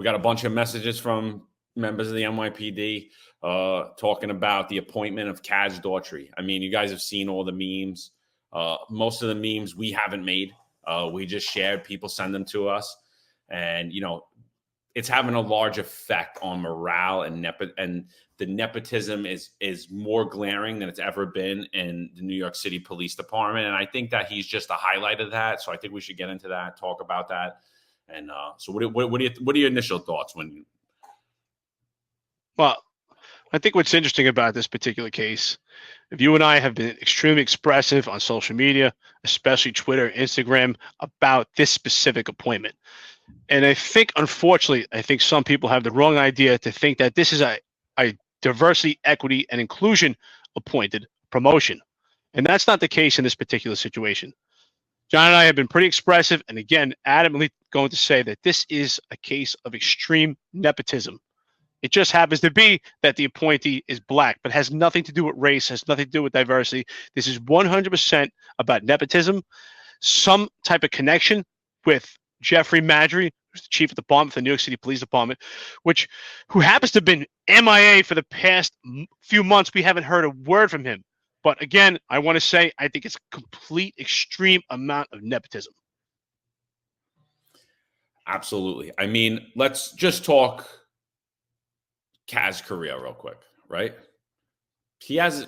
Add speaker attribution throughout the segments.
Speaker 1: We got a bunch of messages from members of the NYPD talking about the appointment of Kaz Daughtry. I mean, you guys have seen all the memes. Most of the memes we haven't made. We just shared. People send them to us. And, it's having a large effect on morale, and the nepotism is more glaring than it's ever been in the New York City Police Department. And I think that he's just a highlight of that. So I think we should get into that, talk about that. And so what are your initial thoughts when you?
Speaker 2: Well, I think what's interesting about this particular case, if you and I have been extremely expressive on social media, especially Twitter, Instagram, about this specific appointment. And I think, unfortunately, some people have the wrong idea to think that this is a diversity, equity, and inclusion appointed promotion. And that's not the case in this particular situation. John and I have been pretty expressive and, again, adamantly going to say that this is a case of extreme nepotism. It just happens to be that the appointee is black, but has nothing to do with race, has nothing to do with diversity. This is 100% about nepotism, some type of connection with Jeffrey Maddrey, who's the chief of the department for the New York City Police Department, who happens to have been MIA for the past few months. We haven't heard a word from him. But again, I want to say I think it's a complete extreme amount of nepotism.
Speaker 1: Absolutely. I mean, let's just talk Kaz's career real quick, right? He was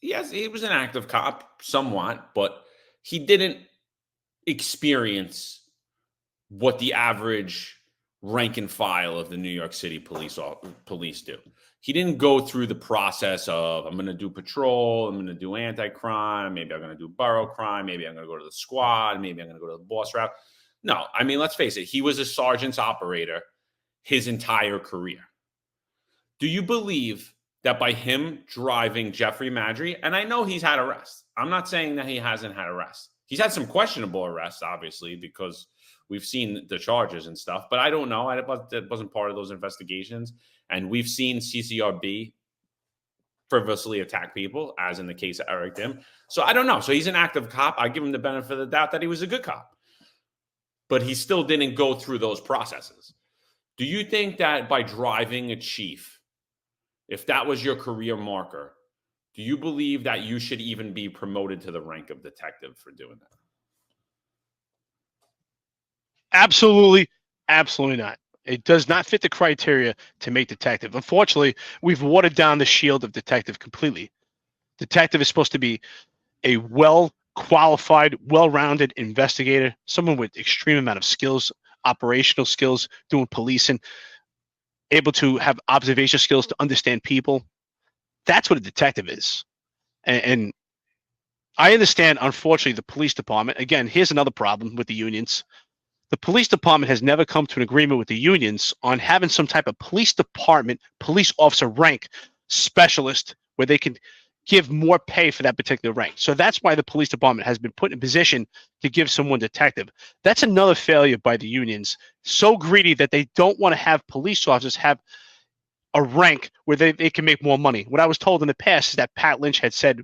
Speaker 1: an active cop somewhat, but he didn't experience what the average rank and file of the New York City police do. He didn't go through the process of, I'm going to do patrol, I'm going to do anti-crime, maybe I'm going to do borough crime, maybe I'm going to go to the squad, maybe I'm going to go to the boss route. No, I mean, let's face it. He was a sergeant's operator his entire career. Do you believe that by him driving Jeffrey Maddrey, and I know he's had arrests. I'm not saying that he hasn't had arrests. He's had some questionable arrests, obviously, because we've seen the charges and stuff, but I don't know. That wasn't part of those investigations. And we've seen CCRB frivolously attack people, as in the case of Eric Dim. So I don't know. So he's an active cop. I give him the benefit of the doubt that he was a good cop. But he still didn't go through those processes. Do you think that by driving a chief, if that was your career marker, do you believe that you should even be promoted to the rank of detective for doing that?
Speaker 2: Absolutely not. It does not fit the criteria to make detective. Unfortunately, we've watered down the shield of detective completely. Detective is supposed to be a well-qualified, well-rounded investigator, someone with extreme amount of skills, operational skills, doing policing, able to have observation skills to understand people. That's what a detective is. And I understand, unfortunately, the police department, again, here's another problem with the unions. The police department has never come to an agreement with the unions on having some type of police department, police officer rank specialist where they can give more pay for that particular rank. So that's why the police department has been put in a position to give someone detective. That's another failure by the unions. So greedy that they don't want to have police officers have a rank where they can make more money. What I was told in the past is that Pat Lynch had said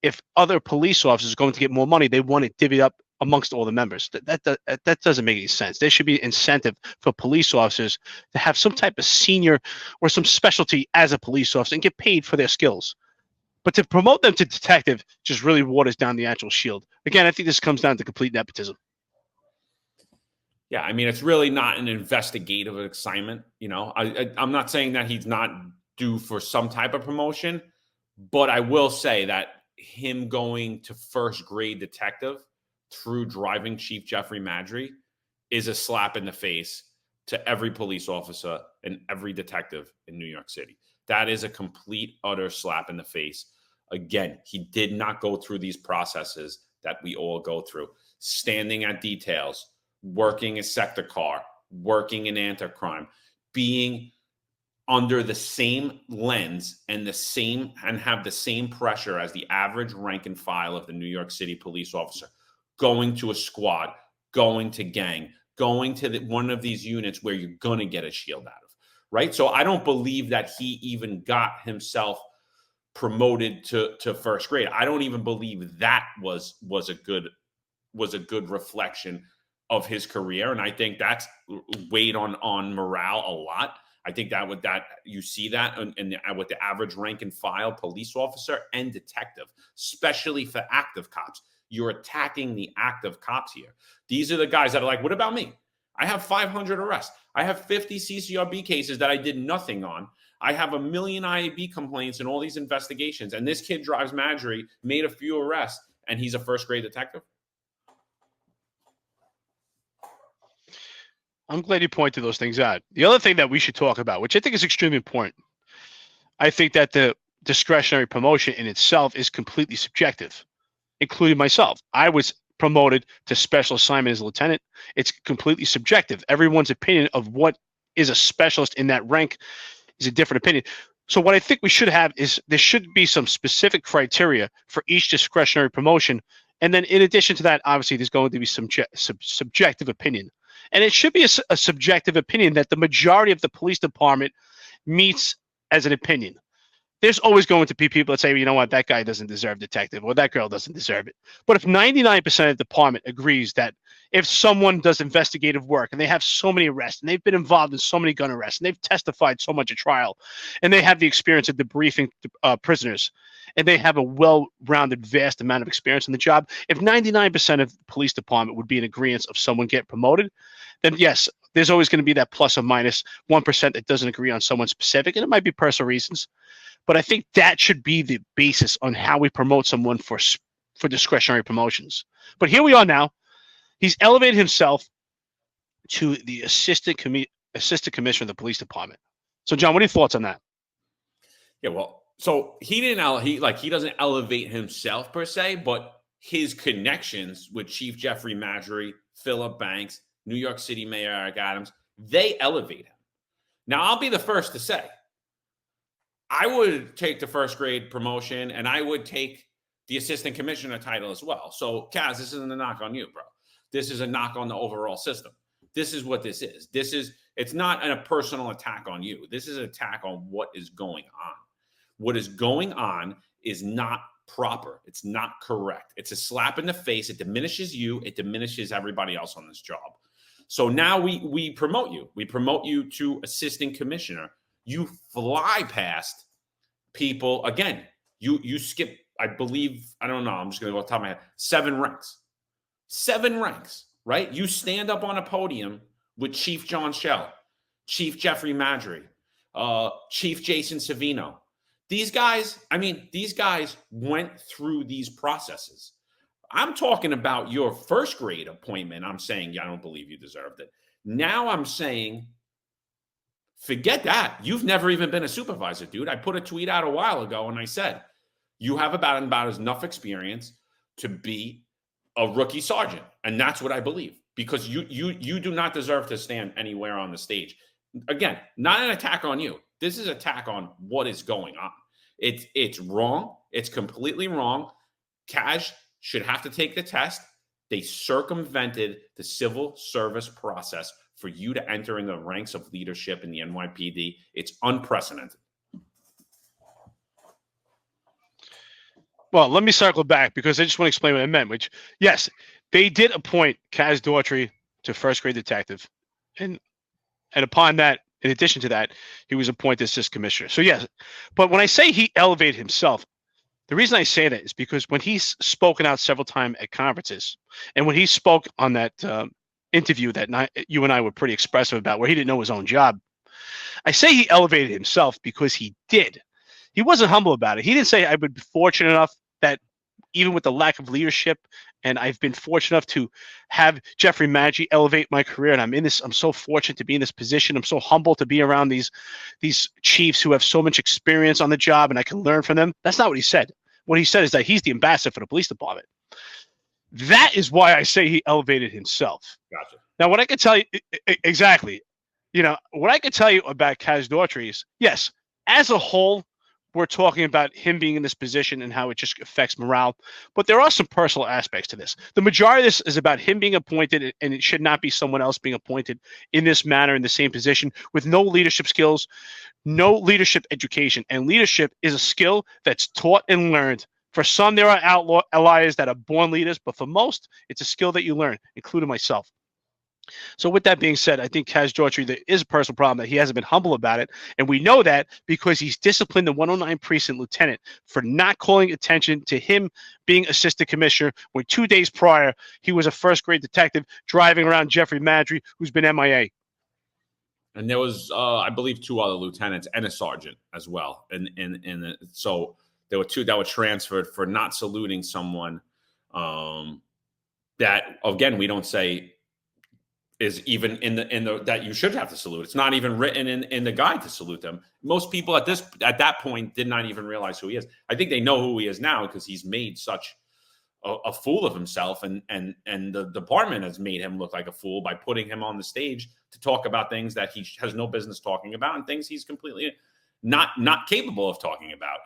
Speaker 2: if other police officers are going to get more money, they want it divvied up amongst all the members. That doesn't make any sense. There should be incentive for police officers to have some type of senior or some specialty as a police officer and get paid for their skills. But to promote them to detective just really waters down the actual shield. Again, I think this comes down to complete nepotism.
Speaker 1: Yeah, I mean, it's really not an investigative assignment. I'm not saying that he's not due for some type of promotion, but I will say that him going to first grade detective through driving Chief Jeffrey Maddrey is a slap in the face to every police officer and every detective in New York City. That is a complete, utter slap in the face. Again, he did not go through these processes that we all go through. Standing at details, working a sector car, working in anti-crime, being under the same lens and have the same pressure as the average rank and file of the New York City police officer. Going to a squad, going to gang, going to one of these units where you're going to get a shield out of, right? So I don't believe that he even got himself promoted to first grade. I don't even believe that was a good reflection of his career, and I think that's weighed on morale a lot. I think that you see that with the average rank and file police officer and detective, especially for active cops. You're attacking the active cops here. These are the guys that are like, what about me? I have 500 arrests. I have 50 CCRB cases that I did nothing on. I have a million IAB complaints and all these investigations. And this kid drives Marjorie, made a few arrests, and he's a first grade detective.
Speaker 2: I'm glad you pointed those things out. The other thing that we should talk about, which I think is extremely important, I think that the discretionary promotion in itself is completely subjective, including myself. I was promoted to special assignment as a lieutenant. It's completely subjective. Everyone's opinion of what is a specialist in that rank is a different opinion. So what I think we should have is there should be some specific criteria for each discretionary promotion. And then in addition to that, obviously, there's going to be some subjective opinion. And it should be a subjective opinion that the majority of the police department meets as an opinion. There's always going to be people that say, you know what, that guy doesn't deserve detective, or that girl doesn't deserve it. But if 99% of the department agrees that if someone does investigative work and they have so many arrests and they've been involved in so many gun arrests and they've testified so much at trial and they have the experience of debriefing prisoners and they have a well-rounded, vast amount of experience in the job, if 99% of the police department would be in agreement of someone get promoted, then yes, there's always going to be that plus or minus 1% that doesn't agree on someone specific, and it might be personal reasons. But I think that should be the basis on how we promote someone for discretionary promotions. But here we are now. He's elevated himself to the assistant commissioner of the police department. So, John, what are your thoughts on that?
Speaker 1: Yeah, well, so he doesn't elevate himself per se, but his connections with Chief Jeffrey Marjorie, Philip Banks, New York City Mayor Eric Adams, they elevate him. Now, I'll be the first to say, I would take the first grade promotion and I would take the assistant commissioner title as well. So, Kaz, this isn't a knock on you, bro. This is a knock on the overall system. This is what this is. It's not a personal attack on you. This is an attack on what is going on. What is going on is not proper. It's not correct. It's a slap in the face. It diminishes you. It diminishes everybody else on this job. So now we promote you. We promote you to assistant commissioner. You fly past people. Again, you skip, I believe, I don't know, I'm just going to go off the top of my head, 7 ranks. 7 ranks, right? You stand up on a podium with Chief John Schell, Chief Jeffrey Marjorie, Chief Jason Savino. These guys went through these processes. I'm talking about your first grade appointment. I'm saying, yeah, I don't believe you deserved it. Now I'm saying, forget that. You've never even been a supervisor, dude. I put a tweet out a while ago and I said, you have about enough experience to be a rookie sergeant. And that's what I believe, because you do not deserve to stand anywhere on the stage. Again, not an attack on you. This is an attack on what is going on. It's wrong. It's completely wrong. Kaz should have to take the test. They circumvented the civil service process for you to enter in the ranks of leadership in the NYPD. It's unprecedented.
Speaker 2: Well, let me circle back because I just want to explain what I meant, which, yes, they did appoint Kaz Daughtry to first grade detective. And upon that, in addition to that, he was appointed assistant commissioner. So, yes, but when I say he elevated himself, the reason I say that is because when he's spoken out several times at conferences, and when he spoke on that interview that you and I were pretty expressive about, where he didn't know his own job, I say he elevated himself because he did. He wasn't humble about it. He didn't say, I would be fortunate enough that even with the lack of leadership, and I've been fortunate enough to have Jeffrey Marjorie elevate my career, and I'm so fortunate to be in this position. I'm so humble to be around these chiefs who have so much experience on the job, and I can learn from them. That's not what he said. What he said is that he's the ambassador for the police department. That is why I say he elevated himself.
Speaker 1: Gotcha.
Speaker 2: Now, what I can tell you exactly, what I can tell you about Kaz Daughtry is, yes, as a whole, we're talking about him being in this position and how it just affects morale. But there are some personal aspects to this. The majority of this is about him being appointed, and it should not be someone else being appointed in this manner, in the same position, with no leadership skills, no leadership education. And leadership is a skill that's taught and learned. For some, there are outliers that are born leaders, but for most, it's a skill that you learn, including myself. So with that being said, I think Kaz Daughtry, there is a personal problem that he hasn't been humble about it. And we know that because he's disciplined the 109 Precinct Lieutenant for not calling attention to him being assistant commissioner when 2 days prior, he was a first-grade detective driving around Jeffrey Madry, who's been MIA.
Speaker 1: And there was, I believe, 2 other lieutenants and a sergeant as well. And so there were 2 that were transferred for not saluting someone that, again, we don't say is even in the that you should have to salute. It's not even written in the guide to salute them. Most people at that point did not even realize who he is. I think they know who he is now because he's made such a fool of himself, and the department has made him look like a fool by putting him on the stage to talk about things that he has no business talking about and things he's completely not capable of talking about.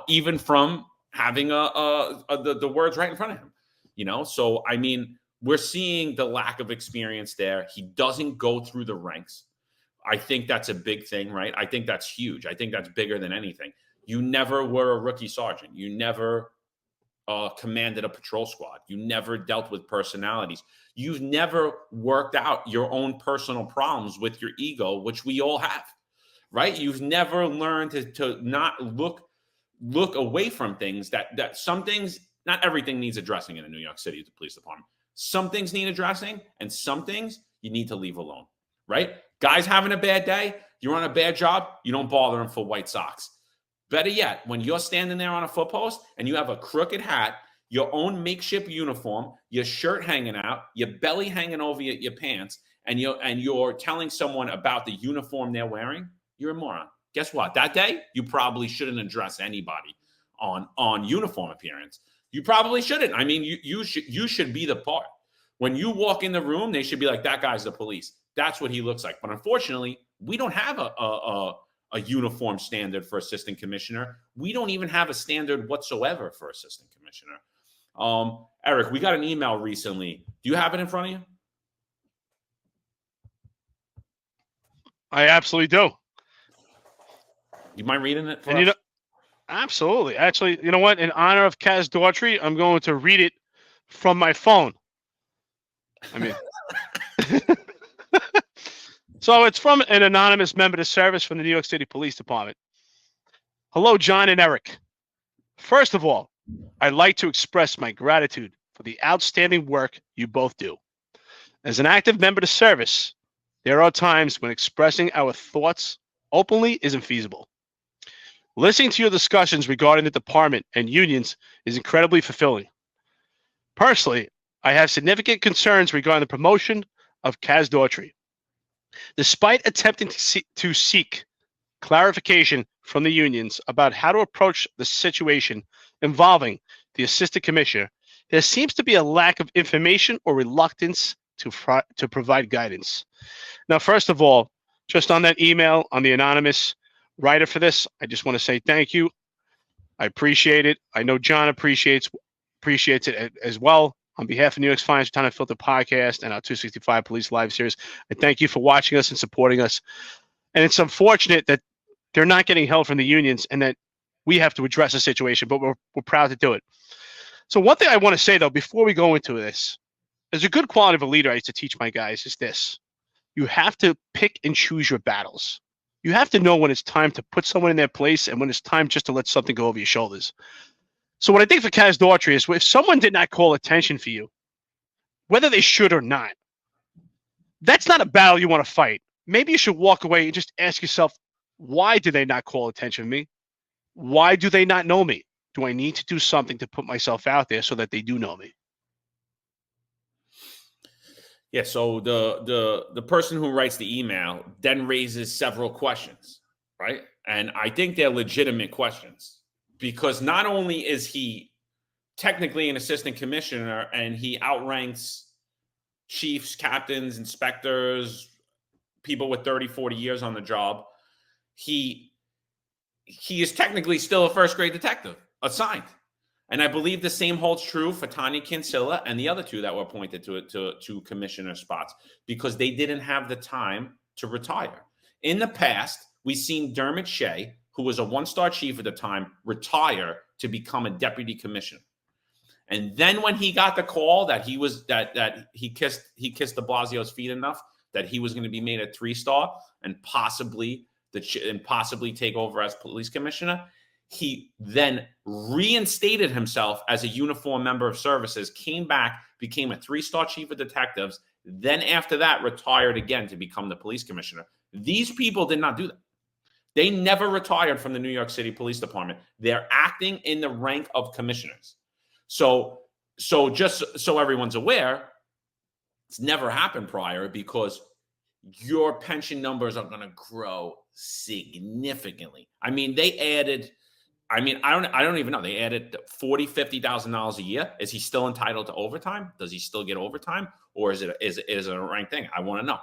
Speaker 1: Even from having the words right in front of him. So I mean, we're seeing the lack of experience there. He doesn't go through the ranks. I think that's a big thing, right? I think that's huge. I think that's bigger than anything. You never were a rookie sergeant. You never commanded a patrol squad. You never dealt with personalities. You've never worked out your own personal problems with your ego, which we all have, right? You've never learned to not look away from things that some things, not everything needs addressing in a New York City Police Department. Some things need addressing, and some things you need to leave alone, right? Guys having a bad day, you're on a bad job, you don't bother them for white socks. Better yet, when you're standing there on a foot post and you have a crooked hat, your own makeshift uniform, your shirt hanging out, your belly hanging over your pants, and you're telling someone about the uniform they're wearing, you're a moron. Guess what? That day, you probably shouldn't address anybody on uniform appearance. You probably shouldn't. I mean, you should be the part. When you walk in the room, they should be like, that guy's the police. That's what he looks like. But unfortunately, we don't have a uniform standard for assistant commissioner. We don't even have a standard whatsoever for assistant commissioner. Eric, we got an email recently. Do you have it in front of you?
Speaker 2: I absolutely do.
Speaker 1: You mind reading it for
Speaker 2: us?
Speaker 1: us?
Speaker 2: Absolutely. Actually, you know what? In honor of Kaz Daughtry, I'm going to read it from my phone. I mean, so it's from an anonymous member of the service from the New York City Police Department. Hello, John and Eric. First of all, I'd like to express my gratitude for the outstanding work you both do. As an active member of the service, there are times when expressing our thoughts openly isn't feasible. Listening to your discussions regarding the department and unions is incredibly fulfilling. Personally, I have significant concerns regarding the promotion of Kaz Daughtry. Despite attempting to seek clarification from the unions about how to approach the situation involving the assistant commissioner, there seems to be a lack of information or reluctance to provide guidance. Now, first of all, just on that email, on the anonymous writer for this, I just want to say thank you. I appreciate it. I know John appreciates it as well. On behalf of New York's Finest Unfiltered Podcast and our 265 Police Live series, I thank you for watching us and supporting us. And it's unfortunate that they're not getting help from the unions and that we have to address the situation, but we're proud to do it. So one thing I want to say, though, before we go into this, as a good quality of a leader I used to teach my guys is this. You have to pick and choose your battles. You have to know when it's time to put someone in their place and when it's time just to let something go over your shoulders. So what I think for Kaz Daughtry is if someone did not call attention for you, whether they should or not, that's not a battle you want to fight. Maybe you should walk away and just ask yourself, why do they not call attention to me? Why do they not know me? Do I need to do something to put myself out there so that they do know me?
Speaker 1: Yeah, so the person who writes the email then raises several questions, right? And I think they're legitimate questions because not only is he technically an assistant commissioner and he outranks chiefs, captains, inspectors, people with 30, 40 years on the job, he is technically still a first grade detective assigned. And I believe the same holds true for Tanya Kinsella and the other 2 that were appointed to commissioner spots because they didn't have the time to retire. In the past, we've seen Dermot Shea, who was a 1-star chief at the time, retire to become a deputy commissioner. And then when he got the call that he was that he kissed de Blasio's feet enough that he was going to be made a 3-star and possibly take over as police commissioner, he then reinstated himself as a uniformed member of services, came back, became a 3-star chief of detectives, then after that retired again to become the police commissioner. These people did not do that. They never retired from the New York City Police Department. They're acting in the rank of commissioners. So just so everyone's aware, it's never happened prior because your pension numbers are going to grow significantly. I mean, I don't even know. They added $40,000-$50,000 a year. Is he still entitled to overtime? Does he still get overtime, or is it a ranked thing? I want to know.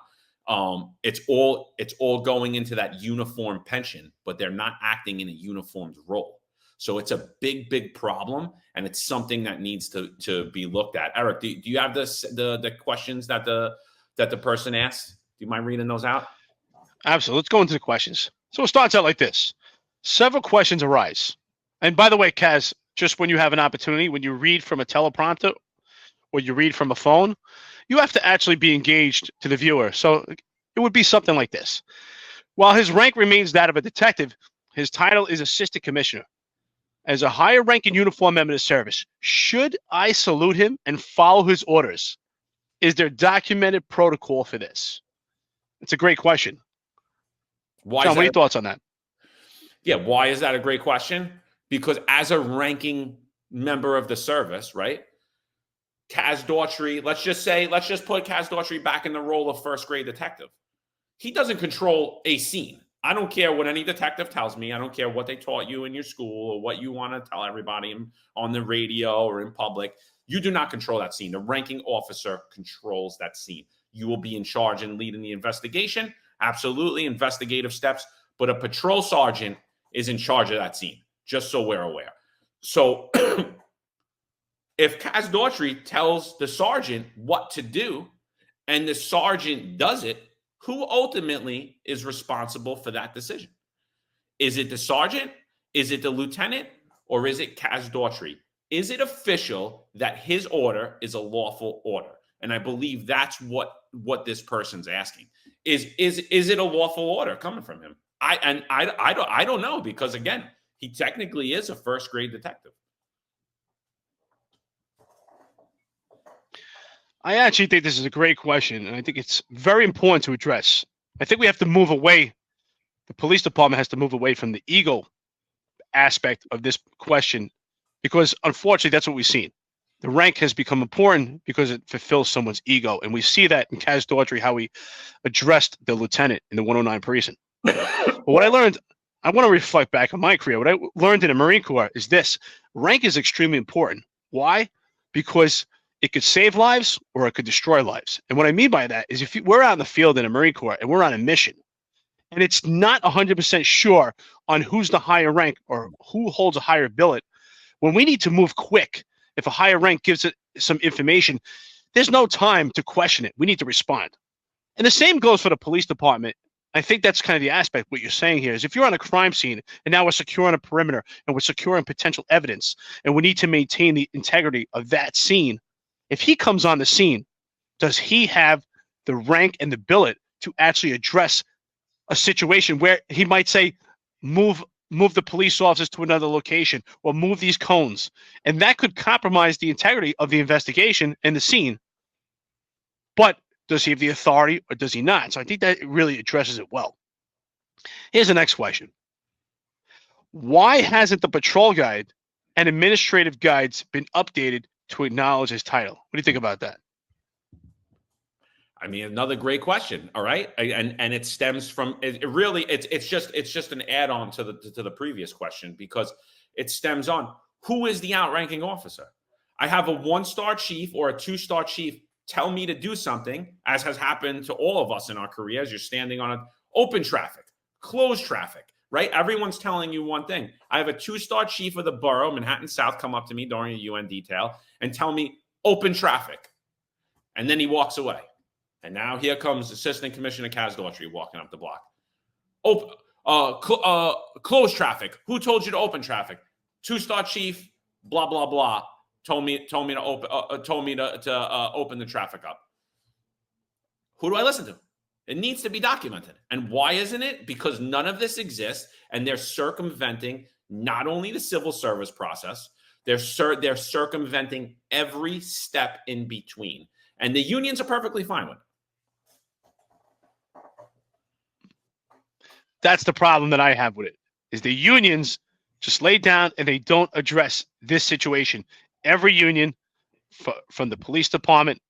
Speaker 1: It's all going into that uniform pension, but they're not acting in a uniformed role. So it's a big problem, and it's something that needs to be looked at. Eric, do you have the questions that the person asked? Do you mind reading those out?
Speaker 2: Absolutely. Let's go into the questions. So it starts out like this. Several questions arise. And by the way, Kaz, just when you have an opportunity, when you read from a teleprompter or you read from a phone, you have to actually be engaged to the viewer. So it would be something like this. While his rank remains that of a detective, his title is assistant commissioner. As a higher ranking uniform member of the service, should I salute him and follow his orders? Is there documented protocol for this? It's a great question. John, what are your thoughts on that?
Speaker 1: Yeah, why is that a great question? Because as a ranking member of the service, right? Kaz Daughtry, let's just put Kaz Daughtry back in the role of first grade detective. He doesn't control a scene. I don't care what any detective tells me. I don't care what they taught you in your school or what you want to tell everybody on the radio or in public. You do not control that scene. The ranking officer controls that scene. You will be in charge and leading the investigation. Absolutely, investigative steps. But a patrol sergeant is in charge of that scene, just so we're aware. So if Kaz Daughtry tells the sergeant what to do and the sergeant does it, who ultimately is responsible for that decision? Is it the sergeant? Is it the lieutenant? Or is it Kaz Daughtry? Is it official that his order is a lawful order? And I believe that's what this person's asking. Is it a lawful order coming from him? I don't know, because again, he technically is a first grade detective.
Speaker 2: I actually think this is a great question, and I think it's very important to address. I think we have to move away. The police department has to move away from the ego aspect of this question, because unfortunately, that's what we've seen. The rank has become important because it fulfills someone's ego, and we see that in Kaz Daughtry, how he addressed the lieutenant in the 109 precinct. But what I learned, I want to reflect back on my career. What I learned in the Marine Corps is this: rank is extremely important. Why? Because it could save lives or it could destroy lives. And what I mean by that is if we're out in the field in the Marine Corps and we're on a mission, and it's not 100% sure on who's the higher rank or who holds a higher billet, when we need to move quick, if a higher rank gives it some information, there's no time to question it. We need to respond. And the same goes for the police department. I think that's kind of the aspect. What you're saying here is if you're on a crime scene and now we're securing a perimeter and we're securing potential evidence and we need to maintain the integrity of that scene, if he comes on the scene, does he have the rank and the billet to actually address a situation where he might say, move the police officers to another location or move these cones? And that could compromise the integrity of the investigation and the scene. But does he have the authority or does he not? So I think that really addresses it well. Here's the next question. Why hasn't the patrol guide and administrative guides been updated to acknowledge his title? What do you think about that?
Speaker 1: I mean, another great question. All right, and it stems from it's just an add-on to the previous question, because it stems on who is the outranking officer. I have a 1-star chief or a 2-star chief tell me to do something, as has happened to all of us in our careers. You're standing on open traffic, closed traffic, right? Everyone's telling you one thing. I have a 2-star chief of the borough, Manhattan South, come up to me during a UN detail and tell me open traffic. And then he walks away. And now here comes Assistant Commissioner Kaz Daughtry walking up the block. Closed traffic. Who told you to open traffic? 2-star chief, blah, blah, blah, told me to open the traffic up. Who do I listen to? It needs to be documented. And why isn't it? Because none of this exists, and they're circumventing not only the civil service process, they're circumventing every step in between. And the unions are perfectly fine with it.
Speaker 2: That's the problem that I have with it, is the unions just lay down and they don't address this situation. Every union, from the police department,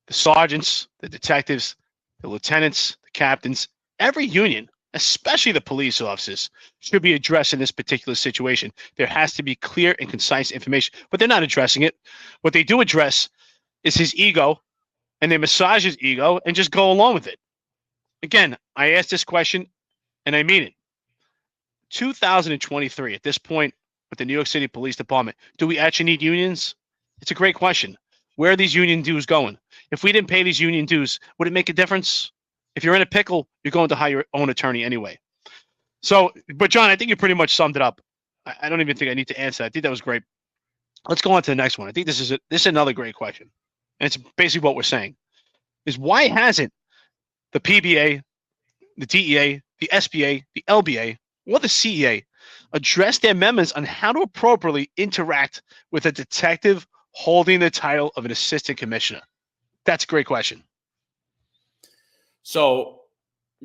Speaker 2: the sergeants, the detectives, the lieutenants, the captains, every union, especially the police officers, should be addressing this particular situation. There has to be clear and concise information, but they're not addressing it. What they do address is his ego, and they massage his ego and just go along with it. Again, I asked this question, and I mean it. 2023, at this point, with the New York City Police Department, do we actually need unions? It's a great question. Where are these union dues going? If we didn't pay these union dues, would it make a difference? If you're in a pickle, you're going to hire your own attorney anyway. So, but John, I think you pretty much summed it up. I don't even think I need to answer that. I think that was great. Let's go on to the next one. I think this is another great question. And it's basically what we're saying, is why hasn't the PBA, the DEA, the SBA, the LBA, or the CEA addressed their members on how to appropriately interact with a detective holding the title of an assistant commissioner? That's a great question.
Speaker 1: So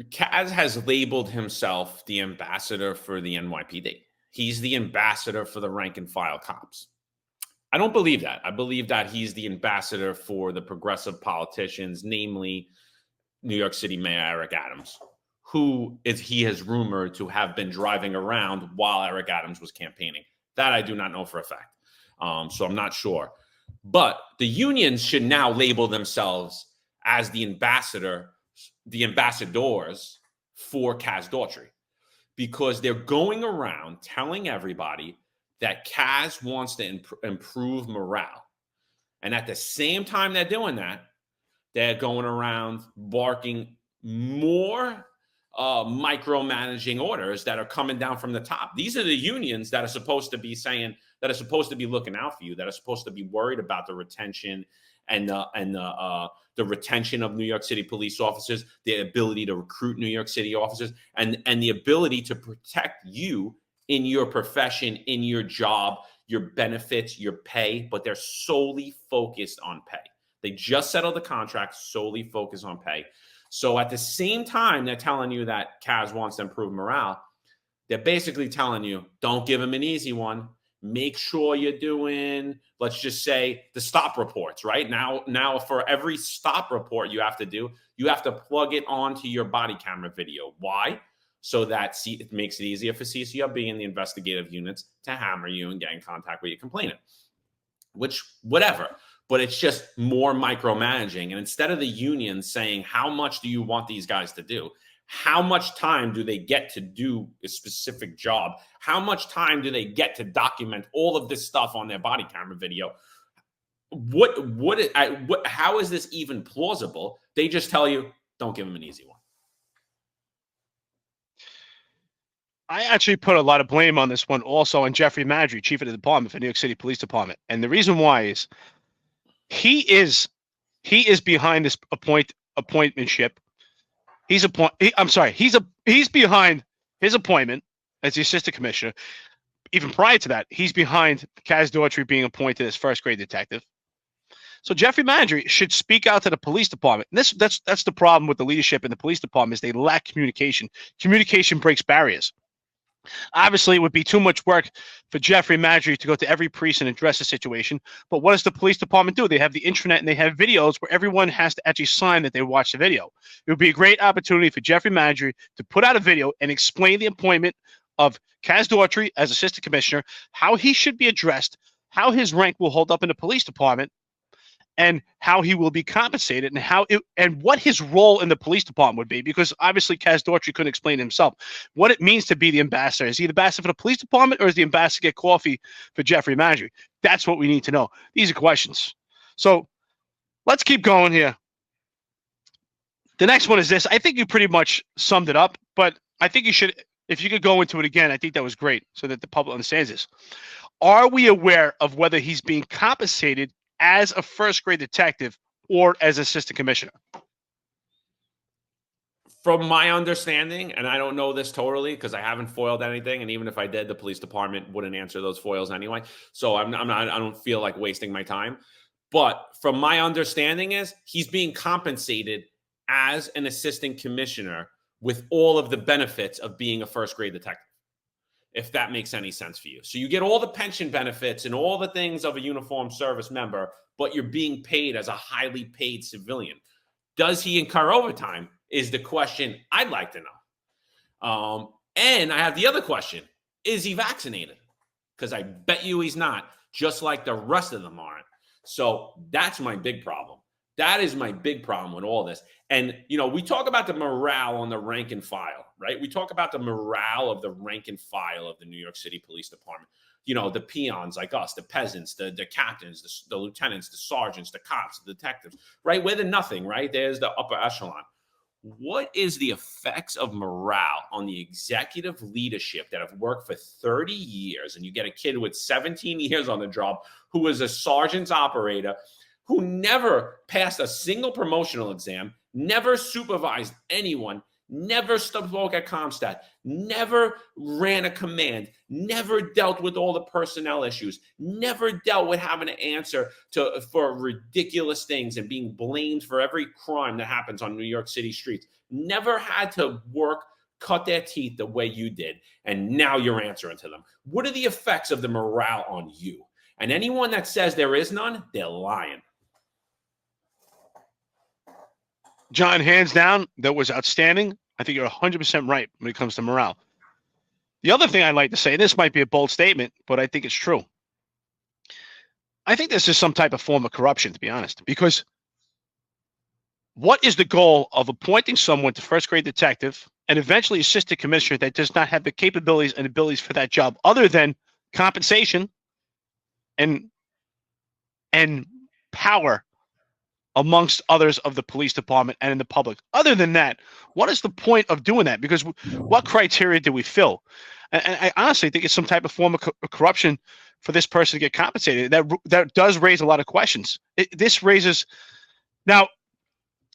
Speaker 1: Kaz has labeled himself the ambassador for the NYPD. He's the ambassador for the rank and file cops. I don't believe that. I believe that he's the ambassador for the progressive politicians, namely New York City Mayor Eric Adams, who he has rumored to have been driving around while Eric Adams was campaigning. That I do not know for a fact. So I'm not sure. But the unions should now label themselves as the ambassadors for Kaz Daughtry, because they're going around telling everybody that Kaz wants to improve morale. And at the same time they're doing that, they're going around barking more micromanaging orders that are coming down from the top. These are the unions that are supposed to be saying, that are supposed to be looking out for you, that are supposed to be worried about the retention and the retention of New York City police officers, the ability to recruit New York City officers, and the ability to protect you in your profession, in your job, your benefits, your pay. But they're solely focused on pay. They just settled the contract, solely focused on pay. So at the same time, they're telling you that Kaz wants to improve morale. They're basically telling you, don't give him an easy one. Make sure you're doing, let's just say, the stop reports, right? Now for every stop report you have to do, you have to plug it onto your body camera video. Why? So that it makes it easier for CCRB and the investigative units to hammer you and get in contact with your complainant. Which, whatever. But it's just more micromanaging. And instead of the union saying, how much do you want these guys to do? How much time do they get to do a specific job? How much time do they get to document all of this stuff on their body camera video? How is this even plausible? They just tell you, don't give them an easy one.
Speaker 2: I actually put a lot of blame on this one also on Jeffrey Maddrey, chief of the department for New York City Police Department. And the reason why is he is behind this appointmentship. He's behind his appointment as the assistant commissioner. Even prior to that, he's behind Kaz Daughtry being appointed as first grade detective. So Jeffrey Maddrey should speak out to the police department. And that's the problem with the leadership in the police department, is they lack communication. Communication breaks barriers. Obviously, it would be too much work for Jeffrey Maddrey to go to every precinct and address the situation. But what does the police department do? They have the intranet and they have videos where everyone has to actually sign that they watched the video. It would be a great opportunity for Jeffrey Maddrey to put out a video and explain the appointment of Kaz Daughtry as assistant commissioner, how he should be addressed, how his rank will hold up in the police department, and how he will be compensated, and what his role in the police department would be. Because obviously Kaz Daughtry couldn't explain himself what it means to be the ambassador. Is he the ambassador for the police department, or is the ambassador to get coffee for Jeffrey Maddrey? That's what we need to know. These are questions. So let's keep going here. The next one is this. I think you pretty much summed it up, but I think you should, if you could go into it again, I think that was great so that the public understands this. Are we aware of whether he's being compensated as a first grade detective or as assistant commissioner?
Speaker 1: From my understanding, and I don't know this totally because I haven't foiled anything, and even if I did, the police department wouldn't answer those foils anyway. So I'm not. I don't feel like wasting my time. But from my understanding, is he's being compensated as an assistant commissioner with all of the benefits of being a first grade detective, if that makes any sense for you. So you get all the pension benefits and all the things of a uniformed service member, but you're being paid as a highly paid civilian. Does he incur overtime is the question I'd like to know. And I have the other question. Is he vaccinated? Because I bet you he's not, just like the rest of them aren't. So that's my big problem. That is my big problem with all this. And, we talk about the morale on the rank and file, right? We talk about the morale of the rank and file of the New York City Police Department. The peons like us, the peasants, the captains, the lieutenants, the sergeants, the cops, the detectives, right? We're the nothing, right? There's the upper echelon. What is the effects of morale on the executive leadership that have worked for 30 years? And you get a kid with 17 years on the job who was a sergeant's operator, who never passed a single promotional exam, never supervised anyone, never spoke at Comstat, never ran a command, never dealt with all the personnel issues, never dealt with having to answer for ridiculous things and being blamed for every crime that happens on New York City streets, never had to cut their teeth the way you did, and now you're answering to them. What are the effects of the morale on you? And anyone that says there is none, they're lying.
Speaker 2: John, hands down, that was outstanding. I think you're 100% right when it comes to morale. The other thing I'd like to say, this might be a bold statement, but I think it's true. I think this is some type of form of corruption, to be honest, because what is the goal of appointing someone to first grade detective and eventually assistant commissioner that does not have the capabilities and abilities for that job other than compensation and power amongst others of the police department and in the public? Other than that, what is the point of doing that? Because what criteria do we fill? And I honestly think it's some type of form of corruption for this person to get compensated. That does raise a lot of questions. This raises now,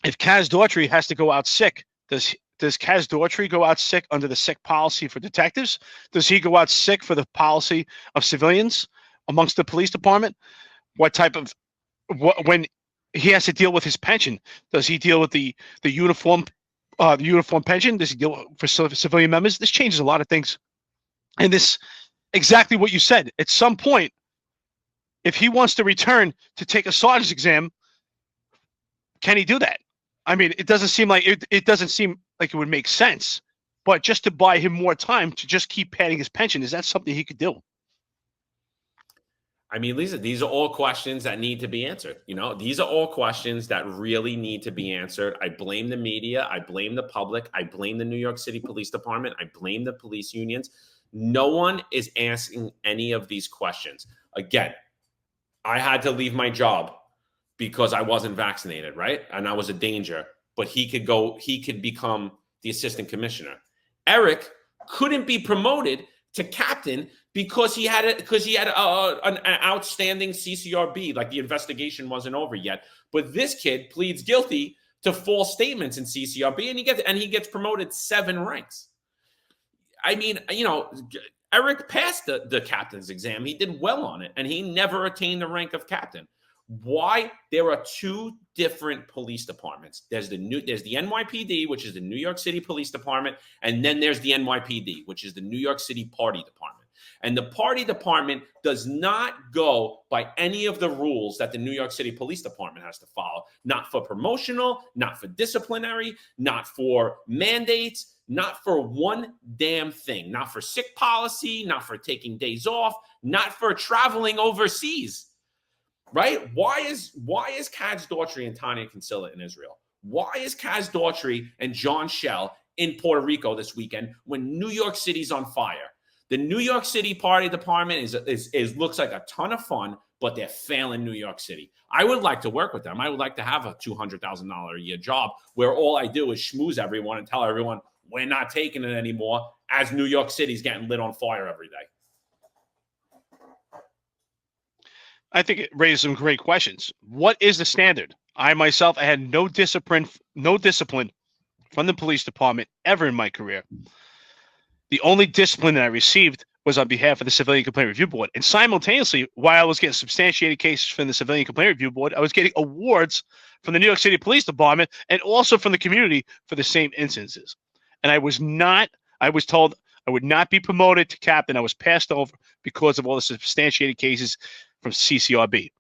Speaker 2: if Kaz Daughtry has to go out sick, does Kaz Daughtry go out sick under the sick policy for detectives? Does he go out sick for the policy of civilians amongst the police department? When he has to deal with his pension, does he deal with the uniform pension? Does he deal for civilian members? This changes a lot of things. And this, exactly what you said, at some point, if he wants to return to take a sergeant's exam, can he do that? I mean, it doesn't seem like it would make sense, but just to buy him more time to just keep padding his pension, is that something he could do?
Speaker 1: I mean, Lisa, these are all questions that need to be answered. These are all questions that really need to be answered. I blame the media. I blame the public. I blame the New York City Police Department. I blame the police unions. No one is asking any of these questions. Again, I had to leave my job because I wasn't vaccinated, right? And I was a danger, but he could become the assistant commissioner. Eric couldn't be promoted to captain because he had an outstanding CCRB, like the investigation wasn't over yet. But this kid pleads guilty to false statements in CCRB, and he gets promoted 7 ranks. I mean, Eric passed the captain's exam. He did well on it, and he never attained the rank of captain. Why? There are 2 different police departments. There's the NYPD, which is the New York City Police Department, and then there's the NYPD, which is the New York City Party Department. And the party department does not go by any of the rules that the New York City Police Department has to follow. Not for promotional, not for disciplinary, not for mandates, not for one damn thing. Not for sick policy, not for taking days off, not for traveling overseas. Right? Why is Kaz Daughtry and Tanya Kinsella in Israel? Why is Kaz Daughtry and John Schell in Puerto Rico this weekend when New York City's on fire? The New York City Party Department is looks like a ton of fun, but they're failing New York City. I would like to work with them. I would like to have a $200,000 a year job where all I do is schmooze everyone and tell everyone we're not taking it anymore as New York City's getting lit on fire every day.
Speaker 2: I think it raises some great questions. What is the standard? I myself, I had no discipline from the police department ever in my career. The only discipline that I received was on behalf of the Civilian Complaint Review Board. And simultaneously, while I was getting substantiated cases from the Civilian Complaint Review Board, I was getting awards from the New York City Police Department and also from the community for the same instances. And I was told I would not be promoted to captain. I was passed over because of all the substantiated cases from CCRB.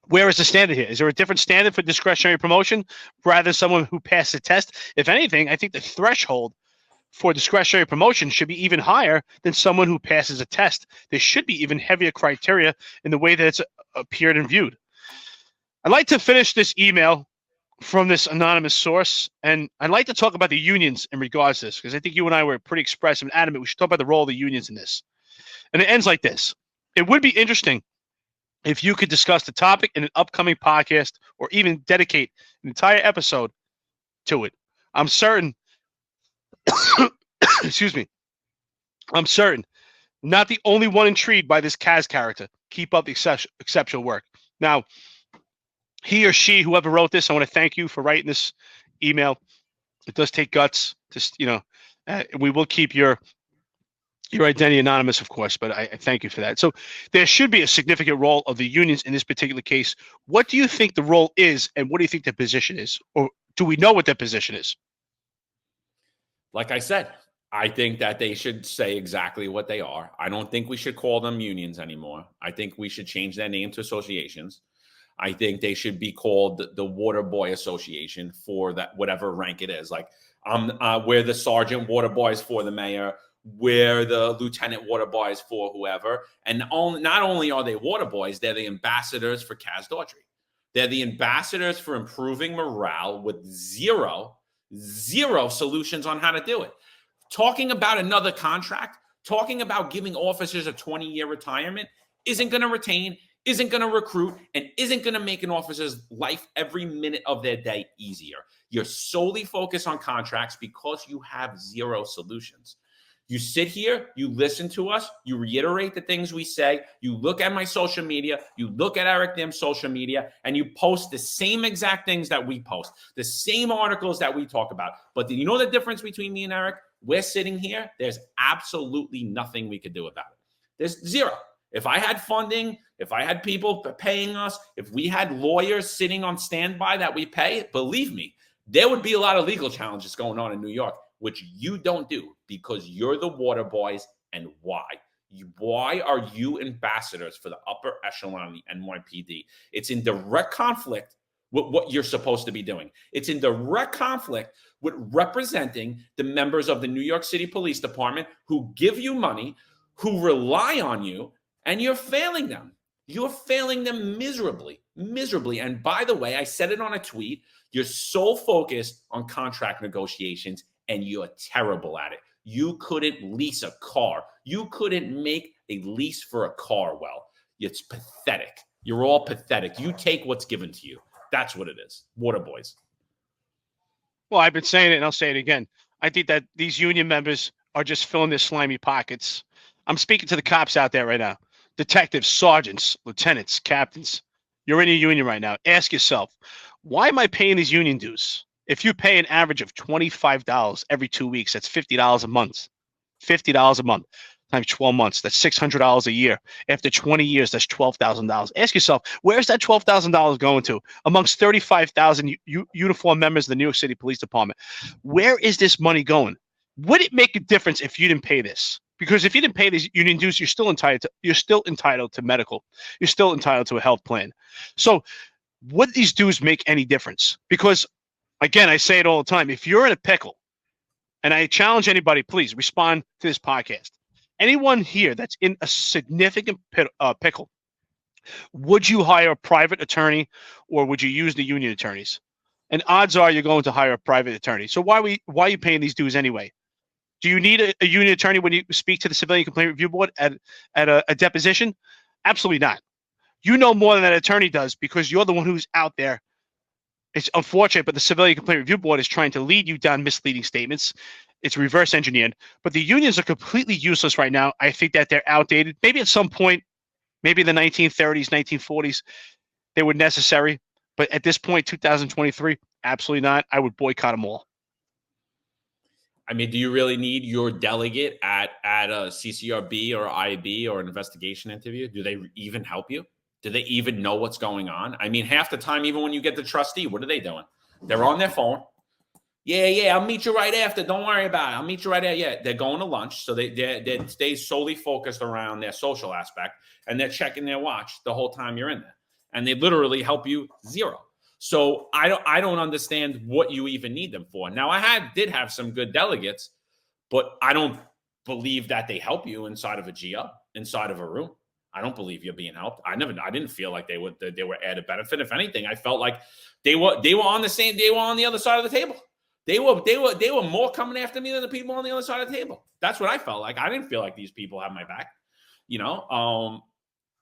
Speaker 2: Where is the standard here? Is there a different standard for discretionary promotion rather than someone who passed the test? If anything, I think the threshold for discretionary promotion should be even higher than someone who passes a test. There should be even heavier criteria in the way that it's appeared and viewed. I'd like to finish this email from this anonymous source, and I'd like to talk about the unions in regards to this, because I think you and I were pretty expressive and adamant. We should talk about the role of the unions in this. And it ends like this. It would be interesting if you could discuss the topic in an upcoming podcast or even dedicate an entire episode to it. I'm certain excuse me. I'm certain. Not the only one intrigued by this Kaz character. Keep up the exceptional work. Now, he or she, whoever wrote this, I want to thank you for writing this email. It does take guts. We will keep your identity anonymous, of course, but I thank you for that. So there should be a significant role of the unions in this particular case. What do you think the role is, and what do you think their position is? Or do we know what their position is?
Speaker 1: Like I said, I think that they should say exactly what they are. I don't think we should call them unions anymore. I think we should change their name to associations. I think they should be called the Water Boy Association for that, whatever rank it is. Like we're the sergeant water boys for the mayor. We're the lieutenant water boys for whoever. And not only are they water boys, they're the ambassadors for Kaz Daughtry. They're the ambassadors for improving morale with zero solutions on how to do it. Talking about another contract, talking about giving officers a 20-year retirement isn't going to retain, isn't going to recruit, and isn't going to make an officer's life every minute of their day easier. You're solely focused on contracts because you have zero solutions. You sit here, you listen to us, you reiterate the things we say, you look at my social media, you look at Eric Dim's social media, and you post the same exact things that we post, the same articles that we talk about. But you know the difference between me and Eric? We're sitting here, there's absolutely nothing we could do about it. There's zero. If I had funding, if I had people paying us, if we had lawyers sitting on standby that we pay, believe me, there would be a lot of legal challenges going on in New York, which you don't do because you're the water boys. And why? Why are you ambassadors for the upper echelon of the NYPD? It's in direct conflict with what you're supposed to be doing. It's in direct conflict with representing the members of the New York City Police Department who give you money, who rely on you, and you're failing them. You're failing them miserably. And by the way, I said it on a tweet, you're so focused on contract negotiations and you're terrible at it. You couldn't lease a car. You couldn't make a lease for a car well. It's pathetic. You're all pathetic. You take what's given to you. That's what it is. Water boys.
Speaker 2: Well, I've been saying it and I'll say it again. I think that these union members are just filling their slimy pockets. I'm speaking to the cops out there right now. Detectives, sergeants, lieutenants, captains. You're in a union right now. Ask yourself, why am I paying these union dues? If you pay an average of $25 every 2 weeks, that's $50 a month. $50 a month times 12 months. That's $600 a year. After 20 years, that's $12,000. Ask yourself, where's that $12,000 going to? Amongst 35,000 uniformed members of the New York City Police Department, where is this money going? Would it make a difference if you didn't pay this? Because if you didn't pay these union dues, you're still entitled to medical. You're still entitled to a health plan. So would these dues make any difference? Because again, I say it all the time. If you're in a pickle, and I challenge anybody, please respond to this podcast. Anyone here that's in a significant pickle, would you hire a private attorney or would you use the union attorneys? And odds are you're going to hire a private attorney. So why are you paying these dues anyway? Do you need a union attorney when you speak to the Civilian Complaint Review Board at a deposition? Absolutely not. You know more than that attorney does because you're the one who's out there. It's unfortunate, but the Civilian Complaint Review Board is trying to lead you down misleading statements. It's reverse engineered. But the unions are completely useless right now. I think that they're outdated. Maybe at some point Maybe in the 1930s, 1940s, they were necessary. But at this point, 2023, absolutely not. I would boycott them all.
Speaker 1: I mean, do you really need your delegate at a CCRB or IB or an investigation interview? Do they even help you? Do they even know what's going on? I mean, half the time, even when you get the trustee, what are they doing? They're on their phone. Yeah, I'll meet you right after. Don't worry about it. I'll meet you right there. Yeah, they're going to lunch. So they stay solely focused around their social aspect, and they're checking their watch the whole time you're in there. And they literally help you zero. So I don't understand what you even need them for. Now, did have some good delegates, but I don't believe that they help you inside of a GO, inside of a room. I don't believe you're being helped. I didn't feel like they were added benefit. If anything, I felt like they were on the same. They were on the other side of the table. They were more coming after me than the people on the other side of the table. That's what I felt like. I didn't feel like these people have my back,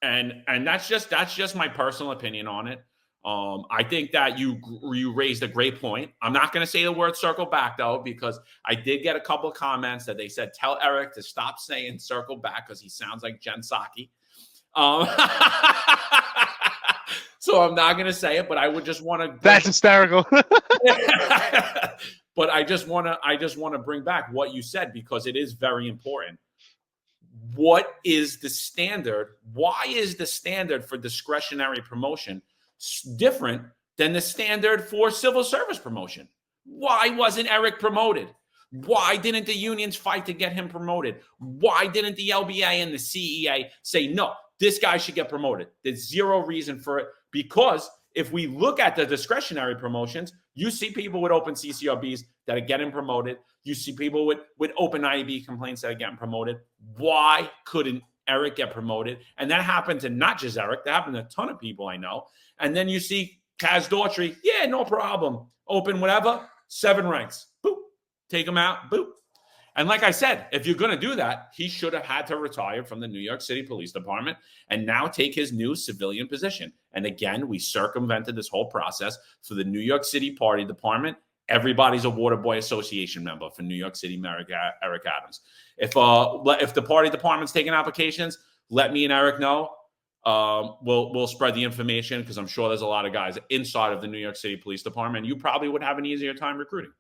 Speaker 1: and that's just my personal opinion on it. I think that you raised a great point. I'm not going to say the word circle back, though, because I did get a couple of comments that they said, tell Eric to stop saying circle back because he sounds like Jen Psaki. So I'm not going to say it, but I would just want to.
Speaker 2: That's hysterical.
Speaker 1: But I just want to bring back what you said because it is very important. What is the standard? Why is the standard for discretionary promotion different than the standard for civil service promotion? Why wasn't Eric promoted? Why didn't the unions fight to get him promoted? Why didn't the LBA and the CEA say, no, this guy should get promoted? There's zero reason for it, because if we look at the discretionary promotions, you see people with open CCRBs that are getting promoted. You see people with open IEB complaints that are getting promoted. Why couldn't Eric get promoted? And that happened to not just Eric. That happened to a ton of people I know. And then you see Kaz Daughtry. Yeah, no problem. Open whatever. 7 ranks. Boop. Take him out. Boop. And like I said, if you're going to do that, he should have had to retire from the New York City Police Department and now take his new civilian position. And again, we circumvented this whole process for the New York City Party Department. Everybody's a Water Boy Association member for New York City Mayor Eric Adams. If the party department's taking applications, let me and Eric know. We'll spread the information because I'm sure there's a lot of guys inside of the New York City Police Department. You probably would have an easier time recruiting.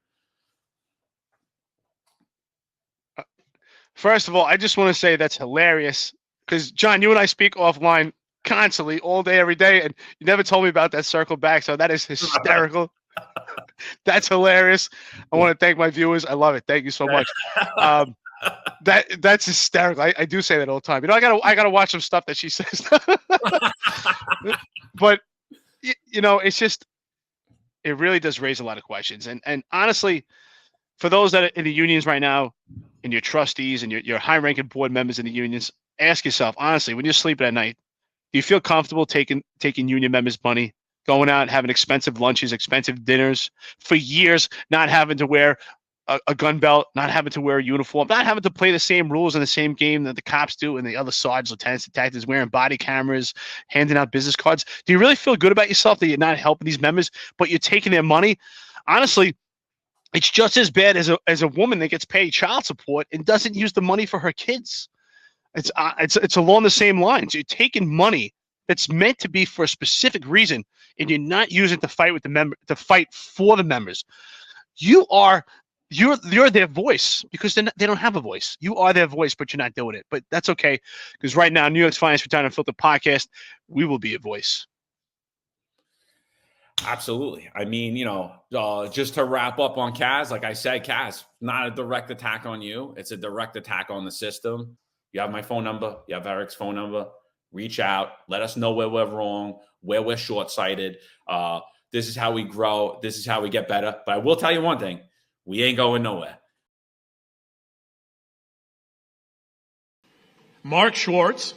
Speaker 2: First of all, I just want to say that's hilarious because, John, you and I speak offline constantly, all day, every day, and you never told me about that circle back, so that is hysterical. That's hilarious. I want to thank my viewers. I love it. Thank you so much. That's hysterical. I do say that all the time. I gotta watch some stuff that she says. But it's just, it really does raise a lot of questions. And honestly, for those that are in the unions right now, and your trustees and your high-ranking board members in the unions, ask yourself honestly, when you're sleeping at night, do you feel comfortable taking union members' money, going out, having expensive lunches, expensive dinners for years, not having to wear a gun belt, not having to wear a uniform, not having to play the same rules in the same game that the cops do and the other sergeants, lieutenants, detectives, wearing body cameras, handing out business cards? Do you really feel good about yourself that you're not helping these members, but you're taking their money? Honestly, it's just as bad as a woman that gets paid child support and doesn't use the money for her kids. It's along the same lines. You're taking money that's meant to be for a specific reason, and you're not using it to fight with to fight for the members. You're their voice because they don't have a voice. You are their voice, but you're not doing it. But that's okay, because right now, New York's Finest Return Unfiltered Podcast, we will be a voice.
Speaker 1: Absolutely. I mean, just to wrap up on Kaz, like I said, Kaz, not a direct attack on you. It's a direct attack on the system. You have my phone number. You have Eric's phone number. Reach out. Let us know where we're wrong, where we're short-sighted. This is how we grow. This is how we get better. But I will tell you one thing. We ain't going nowhere.
Speaker 3: Mark Schwartz